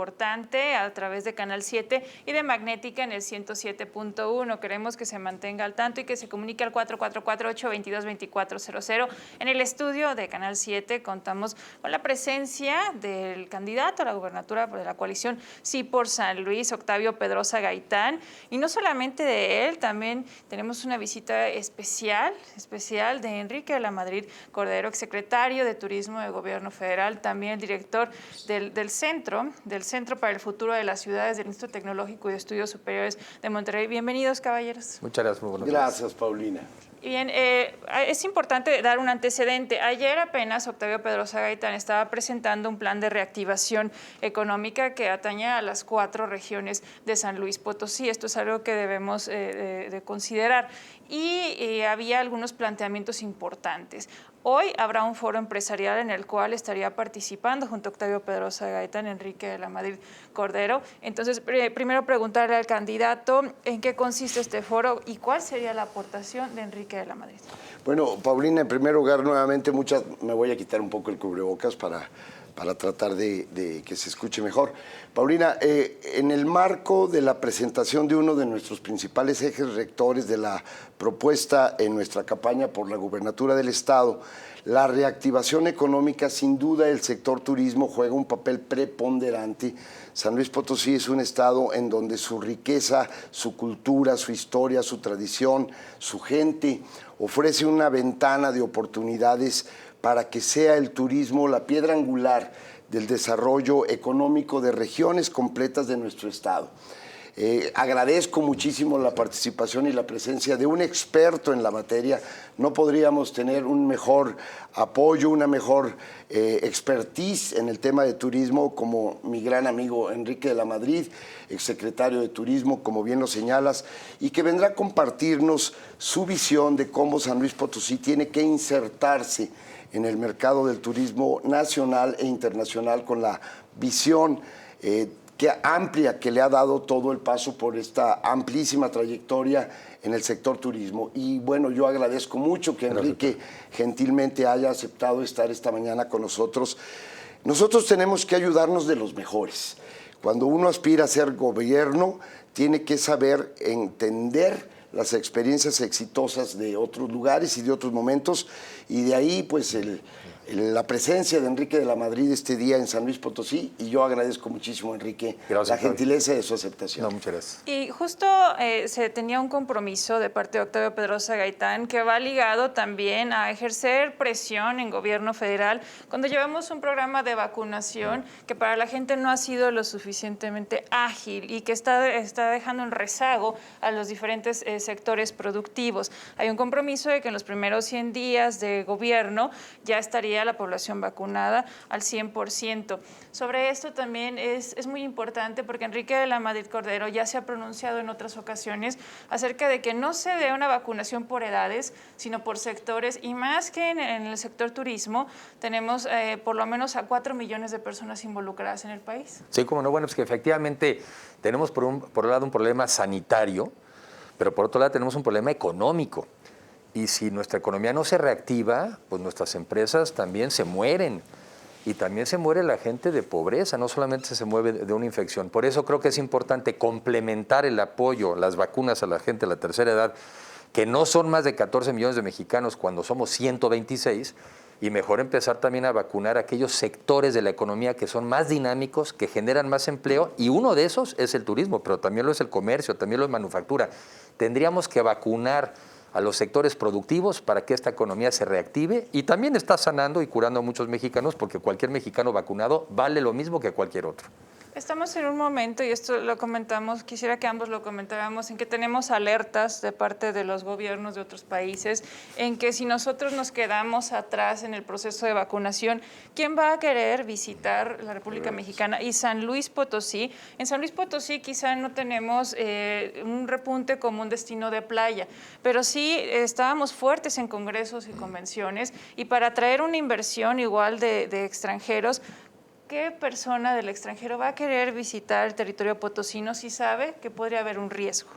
importante a través de Canal 7 y de Magnética en el 107.1. Queremos que se mantenga al tanto y que se comunique al 4448-222400. En el estudio de Canal 7 contamos con la presencia del candidato a la gubernatura de la coalición Sí por San Luis, Octavio Pedrosa Gaitán. Y no solamente de él, también tenemos una visita especial de Enrique de la Madrid Cordero, exsecretario de Turismo de Gobierno Federal, también el director del Centro para el Futuro de las Ciudades del Instituto Tecnológico y de Estudios Superiores de Monterrey. Bienvenidos, caballeros. Muchas gracias, muy buenos días. Gracias, Paulina. Bien, es importante dar un antecedente. Ayer apenas Octavio Pedrosa Gaitán estaba presentando un plan de reactivación económica que atañe a las 4 regiones de San Luis Potosí. Esto es algo que debemos de considerar. Y había algunos planteamientos importantes. Hoy habrá un foro empresarial en el cual estaría participando junto a Octavio Pedrosa Gaitán, Enrique de la Madrid Cordero. Entonces, primero preguntarle al candidato en qué consiste este foro y cuál sería la aportación de Enrique de la Madrid. Bueno, Paulina, en primer lugar, nuevamente, me voy a quitar un poco el cubrebocas para tratar de que se escuche mejor. Paulina, en el marco de la presentación de uno de nuestros principales ejes rectores de la propuesta en nuestra campaña por la gubernatura del Estado, la reactivación económica, sin duda el sector turismo juega un papel preponderante. San Luis Potosí es un estado en donde su riqueza, su cultura, su historia, su tradición, su gente ofrece una ventana de oportunidades para que sea el turismo la piedra angular del desarrollo económico de regiones completas de nuestro estado. Agradezco muchísimo la participación y la presencia de un experto en la materia. No podríamos tener un mejor apoyo, una mejor expertise en el tema de turismo como mi gran amigo Enrique de la Madrid, exsecretario de Turismo, como bien lo señalas, y que vendrá a compartirnos su visión de cómo San Luis Potosí tiene que insertarse en el mercado del turismo nacional e internacional con la visión amplia que le ha dado todo el paso por esta amplísima trayectoria en el sector turismo. Y bueno, yo agradezco mucho que Enrique gentilmente haya aceptado estar esta mañana con nosotros. Nosotros tenemos que ayudarnos de los mejores. Cuando uno aspira a ser gobierno, tiene que saber entender las experiencias exitosas de otros lugares y de otros momentos, y de ahí pues la presencia de Enrique de la Madrid este día en San Luis Potosí, y yo agradezco muchísimo, Enrique, la gentileza de su aceptación. No, muchas gracias. Y justo se tenía un compromiso de parte de Octavio Pedrosa Gaitán que va ligado también a ejercer presión en gobierno federal cuando llevamos un programa de vacunación que para la gente no ha sido lo suficientemente ágil y que está dejando en rezago a los diferentes sectores productivos. Hay un compromiso de que en los primeros 100 días de gobierno ya estaría la población vacunada al 100%. Sobre esto también es muy importante porque Enrique de la Madrid Cordero ya se ha pronunciado en otras ocasiones acerca de que no se dé una vacunación por edades, sino por sectores, y más que en el sector turismo, tenemos por lo menos a 4 millones de personas involucradas en el país. Sí, como no, bueno, pues que efectivamente tenemos por un lado un problema sanitario, pero por otro lado tenemos un problema económico. Y si nuestra economía no se reactiva, pues nuestras empresas también se mueren. Y también se muere la gente de pobreza, no solamente se mueve de una infección. Por eso creo que es importante complementar el apoyo, las vacunas a la gente de la tercera edad, que no son más de 14 millones de mexicanos cuando somos 126, y mejor empezar también a vacunar a aquellos sectores de la economía que son más dinámicos, que generan más empleo, y uno de esos es el turismo, pero también lo es el comercio, también lo es manufactura. Tendríamos que vacunar a los sectores productivos para que esta economía se reactive, y también está sanando y curando a muchos mexicanos, porque cualquier mexicano vacunado vale lo mismo que cualquier otro. Estamos en un momento, y esto lo comentamos, quisiera que ambos lo comentáramos, en que tenemos alertas de parte de los gobiernos de otros países, en que si nosotros nos quedamos atrás en el proceso de vacunación, ¿quién va a querer visitar la República Mexicana y San Luis Potosí? En San Luis Potosí quizá no tenemos un repunte como un destino de playa, pero sí estábamos fuertes en congresos y convenciones, y para atraer una inversión igual de extranjeros, ¿qué persona del extranjero va a querer visitar el territorio potosino si sabe que podría haber un riesgo?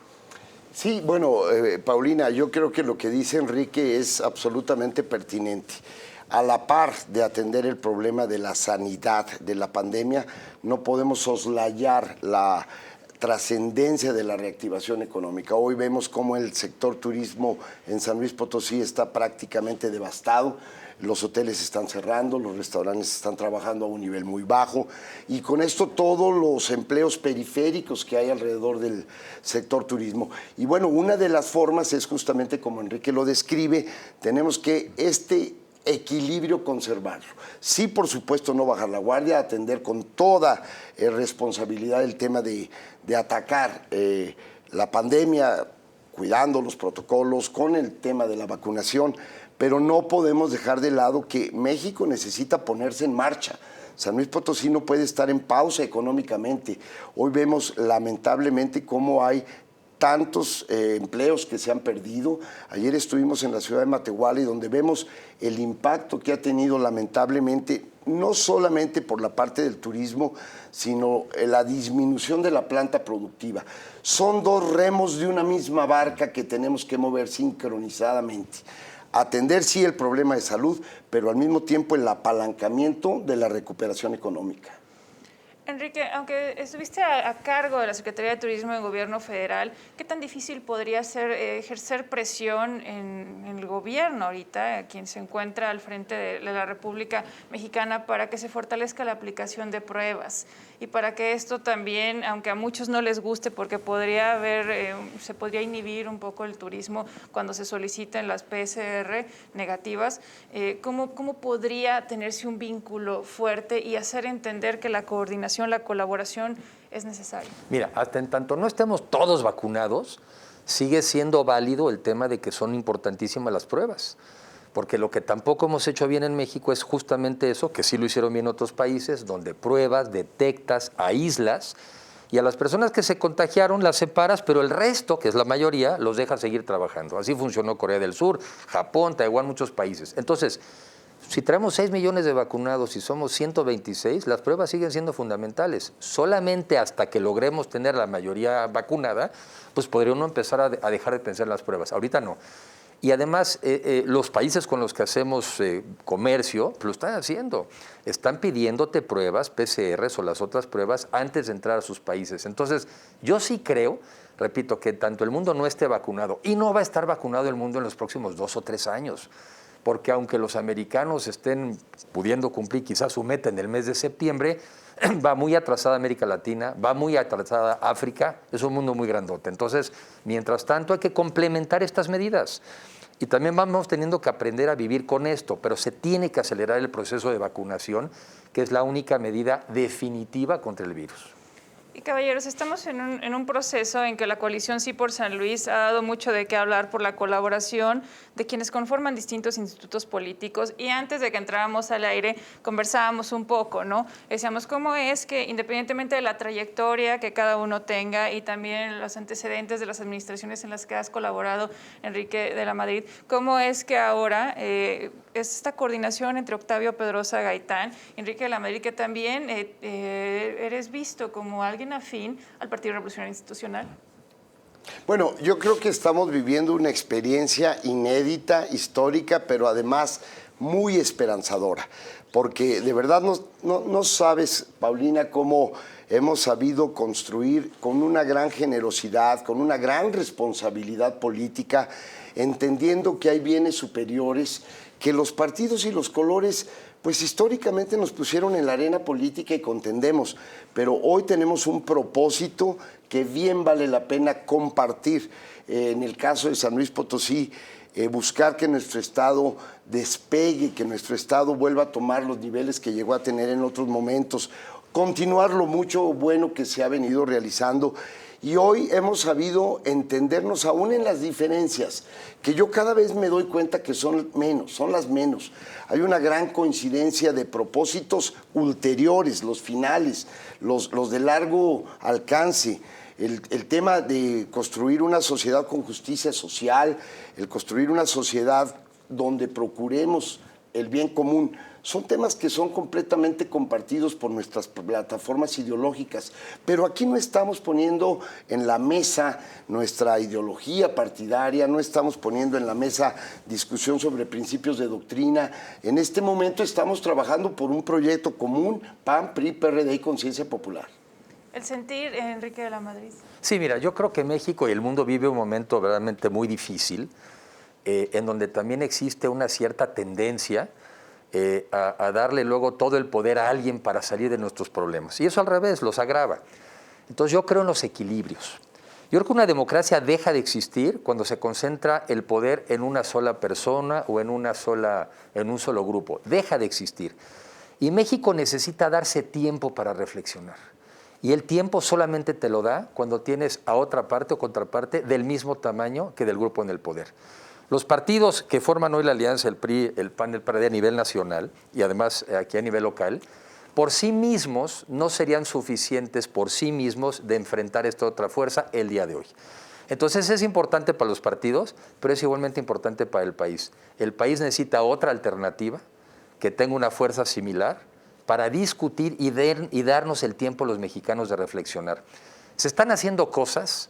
Sí, bueno, Paulina, yo creo que lo que dice Enrique es absolutamente pertinente. a la par de atender el problema de la sanidad, de la pandemia, no podemos soslayar la trascendencia de la reactivación económica. Hoy vemos cómo el sector turismo en San Luis Potosí está prácticamente devastado. Los hoteles están cerrando, los restaurantes están trabajando a un nivel muy bajo y con esto todos los empleos periféricos que hay alrededor del sector turismo. Y bueno, una de las formas es justamente como Enrique lo describe, tenemos que equilibrio conservarlo. Sí, por supuesto, no bajar la guardia, atender con toda responsabilidad el tema de atacar la pandemia, cuidando los protocolos, con el tema de la vacunación, pero no podemos dejar de lado que México necesita ponerse en marcha. San Luis Potosí no puede estar en pausa económicamente. Hoy vemos lamentablemente cómo hay tantos empleos que se han perdido. Ayer estuvimos en la ciudad de Matehuala y donde vemos el impacto que ha tenido lamentablemente, no solamente por la parte del turismo, sino la disminución de la planta productiva. Son dos remos de una misma barca que tenemos que mover sincronizadamente. Atender sí el problema de salud, pero al mismo tiempo el apalancamiento de la recuperación económica. Enrique, aunque estuviste a cargo de la Secretaría de Turismo del Gobierno Federal, ¿qué tan difícil podría ser ejercer presión en el gobierno ahorita, quien se encuentra al frente de la República Mexicana, para que se fortalezca la aplicación de pruebas? Y para que esto también, aunque a muchos no les guste, porque podría haber, se podría inhibir un poco el turismo cuando se soliciten las PCR negativas, ¿cómo podría tenerse un vínculo fuerte y hacer entender que la coordinación, la colaboración es necesaria? Mira, hasta en tanto no estemos todos vacunados, sigue siendo válido el tema de que son importantísimas las pruebas. Porque lo que tampoco hemos hecho bien en México es justamente eso, que sí lo hicieron bien otros países, donde pruebas, detectas, aíslas, y a las personas que se contagiaron las separas, pero el resto, que es la mayoría, los dejas seguir trabajando. Así funcionó Corea del Sur, Japón, Taiwán, muchos países. Entonces, si traemos 6 millones de vacunados y somos 126, las pruebas siguen siendo fundamentales. Solamente hasta que logremos tener la mayoría vacunada, pues podría uno empezar a dejar de pensar en las pruebas. Ahorita no. Y además, los países con los que hacemos comercio lo están haciendo. Están pidiéndote pruebas, PCRs o las otras pruebas, antes de entrar a sus países. Entonces, yo sí creo, repito, que tanto el mundo no esté vacunado, y no va a estar vacunado el mundo en los próximos 2 o 3 años, porque aunque los americanos estén pudiendo cumplir quizás su meta en el mes de septiembre, va muy atrasada América Latina, va muy atrasada África, es un mundo muy grandote. Entonces, mientras tanto, hay que complementar estas medidas. Y también vamos teniendo que aprender a vivir con esto, pero se tiene que acelerar el proceso de vacunación, que es la única medida definitiva contra el virus. Y caballeros, estamos en un proceso en que la coalición Sí por San Luis ha dado mucho de qué hablar por la colaboración de quienes conforman distintos institutos políticos, y antes de que entráramos al aire conversábamos un poco, ¿no? Decíamos cómo es que independientemente de la trayectoria que cada uno tenga y también los antecedentes de las administraciones en las que has colaborado, Enrique de la Madrid, cómo es que ahora es esta coordinación entre Octavio Pedrosa Gaitán y Enrique de la Madrid, que también eres visto como alguien afín al Partido Revolucionario Institucional. Bueno, yo creo que estamos viviendo una experiencia inédita, histórica, pero además muy esperanzadora, porque de verdad no sabes, Paulina, cómo hemos sabido construir con una gran generosidad, con una gran responsabilidad política, entendiendo que hay bienes superiores, que los partidos y los colores pues históricamente nos pusieron en la arena política y contendemos, pero hoy tenemos un propósito que bien vale la pena compartir. En el caso de San Luis Potosí, buscar que nuestro estado despegue, que nuestro estado vuelva a tomar los niveles que llegó a tener en otros momentos, continuar lo mucho bueno que se ha venido realizando. Y hoy hemos sabido entendernos aún en las diferencias, que yo cada vez me doy cuenta que son las menos. Hay una gran coincidencia de propósitos ulteriores, los finales, los de largo alcance. El tema de construir una sociedad con justicia social, el construir una sociedad donde procuremos el bien común, son temas que son completamente compartidos por nuestras plataformas ideológicas, pero aquí no estamos poniendo en la mesa nuestra ideología partidaria, no estamos poniendo en la mesa discusión sobre principios de doctrina. En este momento estamos trabajando por un proyecto común, PAN, PRI, PRD y Conciencia Popular. El sentir, Enrique de la Madrid. Sí, mira, yo creo que México y el mundo vive un momento verdaderamente muy difícil, en donde también existe una cierta tendencia a darle luego todo el poder a alguien para salir de nuestros problemas. Y eso al revés, los agrava. Entonces yo creo en los equilibrios. Yo creo que una democracia deja de existir cuando se concentra el poder en una sola persona o en un solo grupo. Deja de existir. Y México necesita darse tiempo para reflexionar. Y el tiempo solamente te lo da cuando tienes a otra parte o contraparte del mismo tamaño que del grupo en el poder. Los partidos que forman hoy la alianza, el PRI, el PAN, el PRD a nivel nacional y además aquí a nivel local, por sí mismos no serían suficientes por sí mismos de enfrentar esta otra fuerza el día de hoy. Entonces es importante para los partidos, pero es igualmente importante para el país. El país necesita otra alternativa que tenga una fuerza similar para discutir y darnos el tiempo los mexicanos de reflexionar. Se están haciendo cosas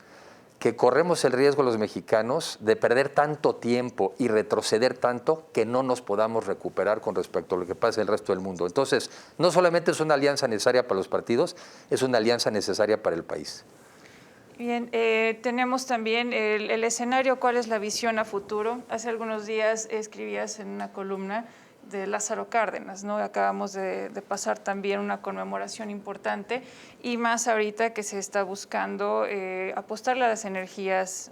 que corremos el riesgo los mexicanos de perder tanto tiempo y retroceder tanto que no nos podamos recuperar con respecto a lo que pasa en el resto del mundo. Entonces, no solamente es una alianza necesaria para los partidos, es una alianza necesaria para el país. Bien, tenemos también el escenario, ¿cuál es la visión a futuro? Hace algunos días escribías en una columna de Lázaro Cárdenas, ¿no? Acabamos de pasar también una conmemoración importante y más ahorita que se está buscando apostarle a las energías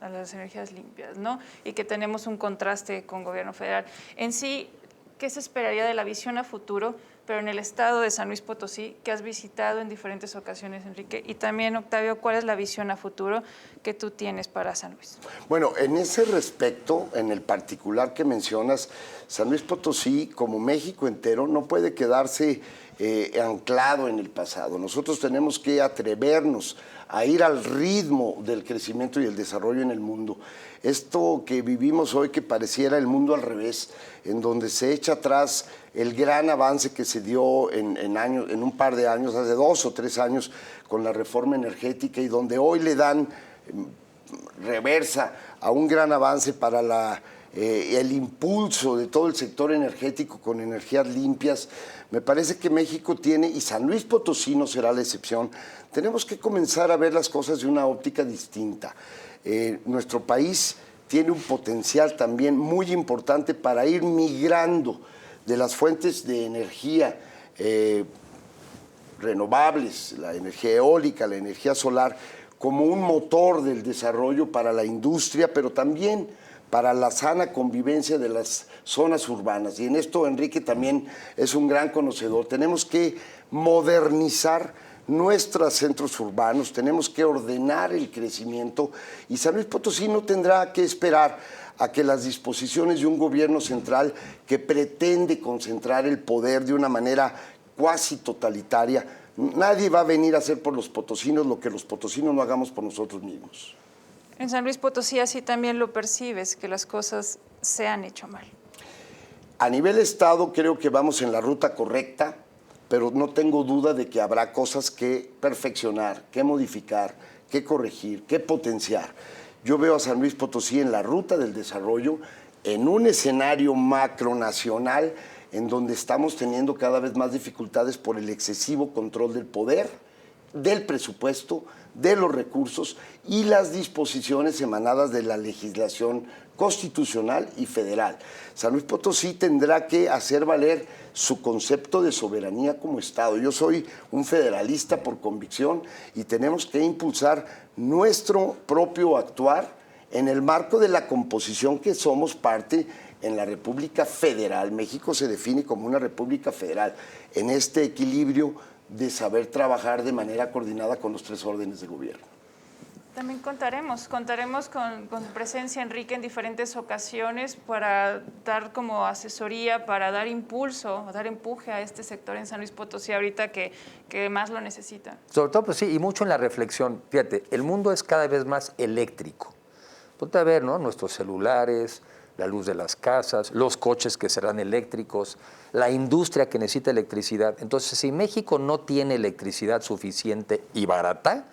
limpias, ¿no? Y que tenemos un contraste con gobierno federal. En sí, ¿qué se esperaría de la visión a futuro, pero en el estado de San Luis Potosí, que has visitado en diferentes ocasiones, Enrique? Y también, Octavio, ¿cuál es la visión a futuro que tú tienes para San Luis? Bueno, en ese respecto, en el particular que mencionas, San Luis Potosí, como México entero, no puede quedarse anclado en el pasado. Nosotros tenemos que atrevernos a ir al ritmo del crecimiento y el desarrollo en el mundo. Esto que vivimos hoy, que pareciera el mundo al revés, en donde se echa atrás el gran avance que se dio en un par de años, hace 2 o 3 años, con la reforma energética, y donde hoy le dan reversa a un gran avance para el impulso de todo el sector energético con energías limpias. Me parece que México tiene, y San Luis Potosí no será la excepción, tenemos que comenzar a ver las cosas de una óptica distinta. Nuestro país tiene un potencial también muy importante para ir migrando de las fuentes de energía renovables, la energía eólica, la energía solar, como un motor del desarrollo para la industria, pero también para la sana convivencia de las zonas urbanas. Y en esto Enrique también es un gran conocedor. Tenemos que modernizar nuestros centros urbanos, tenemos que ordenar el crecimiento, y San Luis Potosí no tendrá que esperar a que las disposiciones de un gobierno central que pretende concentrar el poder de una manera cuasi totalitaria. Nadie va a venir a hacer por los potosinos lo que los potosinos no hagamos por nosotros mismos. En San Luis Potosí así también lo percibes, que las cosas se han hecho mal. A nivel Estado creo que vamos en la ruta correcta, pero no tengo duda de que habrá cosas que perfeccionar, que modificar, que corregir, que potenciar. Yo veo a San Luis Potosí en la ruta del desarrollo, en un escenario macronacional en donde estamos teniendo cada vez más dificultades por el excesivo control del poder, del presupuesto, de los recursos y las disposiciones emanadas de la legislación constitucional y federal. San Luis Potosí tendrá que hacer valer su concepto de soberanía como Estado. Yo soy un federalista por convicción y tenemos que impulsar nuestro propio actuar en el marco de la composición que somos parte en la República Federal. México se define como una República Federal, en este equilibrio de saber trabajar de manera coordinada con los 3 órdenes de gobierno. También contaremos con presencia, Enrique, en diferentes ocasiones para dar como asesoría, para dar impulso, dar empuje a este sector en San Luis Potosí ahorita que más lo necesita. Sobre todo, pues sí, y mucho en la reflexión. Fíjate, el mundo es cada vez más eléctrico. Ponte a ver, ¿no? Nuestros celulares, la luz de las casas, los coches que serán eléctricos, la industria que necesita electricidad. Entonces, si México no tiene electricidad suficiente y barata,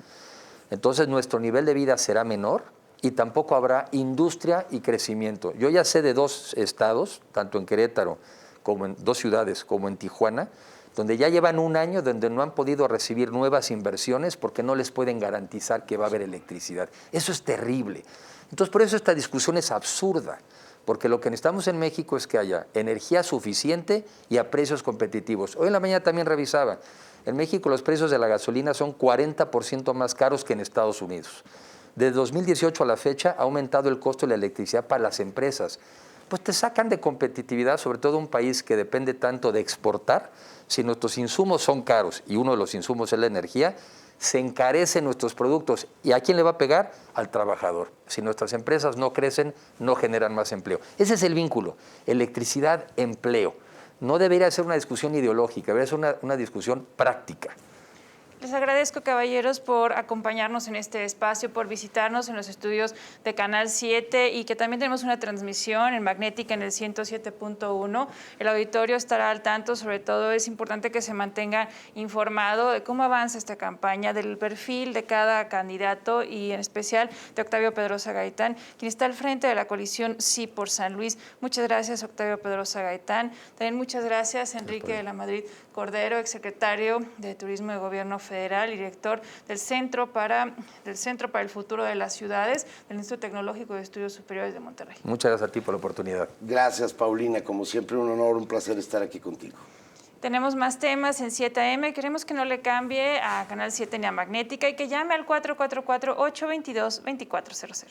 entonces nuestro nivel de vida será menor y tampoco habrá industria y crecimiento. Yo ya sé de 2 estados, tanto en Querétaro como en 2 ciudades, como en Tijuana, donde ya llevan 1 año donde no han podido recibir nuevas inversiones porque no les pueden garantizar que va a haber electricidad. Eso es terrible. Entonces, por eso esta discusión es absurda, porque lo que necesitamos en México es que haya energía suficiente y a precios competitivos. Hoy en la mañana también revisaba, en México los precios de la gasolina son 40% más caros que en Estados Unidos. De 2018 a la fecha ha aumentado el costo de la electricidad para las empresas. Pues te sacan de competitividad, sobre todo un país que depende tanto de exportar. Si nuestros insumos son caros y uno de los insumos es la energía, se encarecen nuestros productos. ¿Y a quién le va a pegar? Al trabajador. Si nuestras empresas no crecen, no generan más empleo. Ese es el vínculo, electricidad, empleo. No debería ser una discusión ideológica, debería ser una discusión práctica. Les agradezco, caballeros, por acompañarnos en este espacio, por visitarnos en los estudios de Canal 7 y que también tenemos una transmisión en Magnética en el 107.1. El auditorio estará al tanto, sobre todo es importante que se mantenga informado de cómo avanza esta campaña, del perfil de cada candidato y en especial de Octavio Pedrosa Gaitán, quien está al frente de la coalición Sí por San Luis. Muchas gracias, Octavio Pedrosa Gaitán. También muchas gracias, Enrique de la Madrid Cordero, exsecretario de Turismo de Gobierno Federal y director del Centro para el Futuro de las Ciudades del Instituto Tecnológico de Estudios Superiores de Monterrey. Muchas gracias a ti por la oportunidad. Gracias, Paulina. Como siempre, un honor, un placer estar aquí contigo. Tenemos más temas en 7am. Queremos que no le cambie a Canal 7 ni a Magnética y que llame al 444-822-2400.